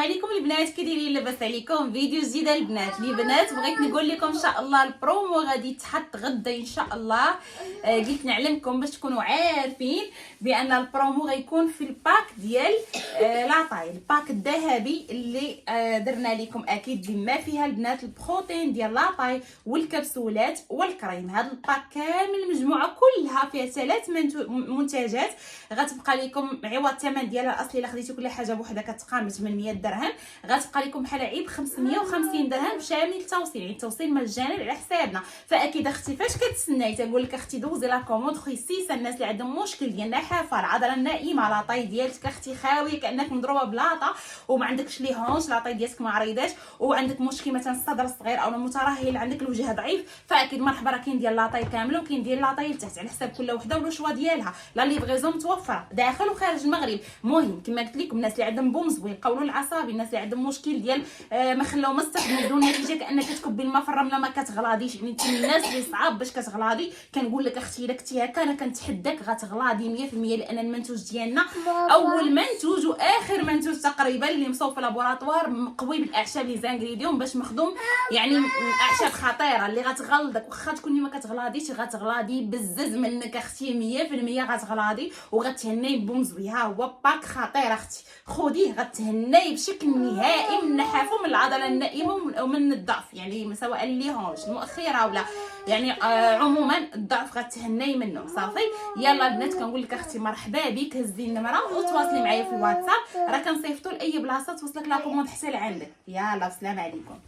عليكم البنات، كي دايرين؟ لاباس عليكم؟ فيديو جديد البنات بغيت نقول لكم ان شاء الله البرومو غادي يتحط غدا ان شاء الله. قلت نعلمكم باش تكونوا عارفين بان البرومو غيكون في الباك ديال لاطاي، الباك الذهبي اللي درنا لكم اكيد بما فيها البنات البروتين ديال لاطاي والكبسولات والكريم. هذا الباك كامل المجموعه كلها فيها 3 منتجات غتبقى لكم عوض الثمن ديالها الاصلي الا خديتو كل حاجه بوحدها كتقام ب 800 درهم، غتبقى لكم بحال عيب 550 درهم شامل التوصيل، يعني التوصيل مجاني على حسابنا. فاكيد اختي فاش كتسناي تقول لك اختي دوزي لا كوموند خصيصا الناس اللي عندهم مشكل ديال النحافه، العضله النائمه، لاطاي ديالك اختي خاويه كانك مضروبه بلاطه وما عندكش لي هونش، لاطاي ديالك ما عريضاش وعندك مشكل مثلا الصدر الصغير او مترهل، عندك الوجه ضعيف، فاكيد مرحبا راه كاين ديال لاطاي كامله وكاين ديال لاطاي لتحت على حساب كل وحده والشوا ديالها. لا ليفغيزون متوفره داخل وخارج المغرب. المهم كما قلت لكم الناس اللي عندهم بوم زوين، قولون العصبي، الناس اللي عندهم مشكل ديال ما خلاو ما استخدموا بدون نتيجه كانك تكبي الماء في الرمله ما كتغلاضيش، يعني انت من الناس اللي صعاب باش كتغلاضي. كنقول لك اختي الا كنتي هكا انا كنتحداك غتغلاضي 100%، لان المنتوج ديالنا اول منتوج واخر منتوج تقريبا اللي مصوب في لابوراتوار مقوي بالاعشاب لي زانغريديون باش مخدوم، يعني اعشاب خطيره اللي غتغلظك واخا تكوني ما كتغلاضيش غتغلاضي بزز منك اختي 100% غتغلاضي وغتهني بومزوي. ها هو باك خطير اختي، خذيه غتهني بشكل نهائي من النحافه ومن العضله النائمه ومن الضعف، يعني سواء اللي هونش المؤخره ولا يعني عموما الضعف غتهني منه صافي. يلا البنات كنقول لك اختي مرحبا بك، هزي النمره وتواصلي معايا في الواتساب، راه كنصيفطوا لاي بلاصه توصلك لا كوموند حتى لعندك. يلا السلام عليكم.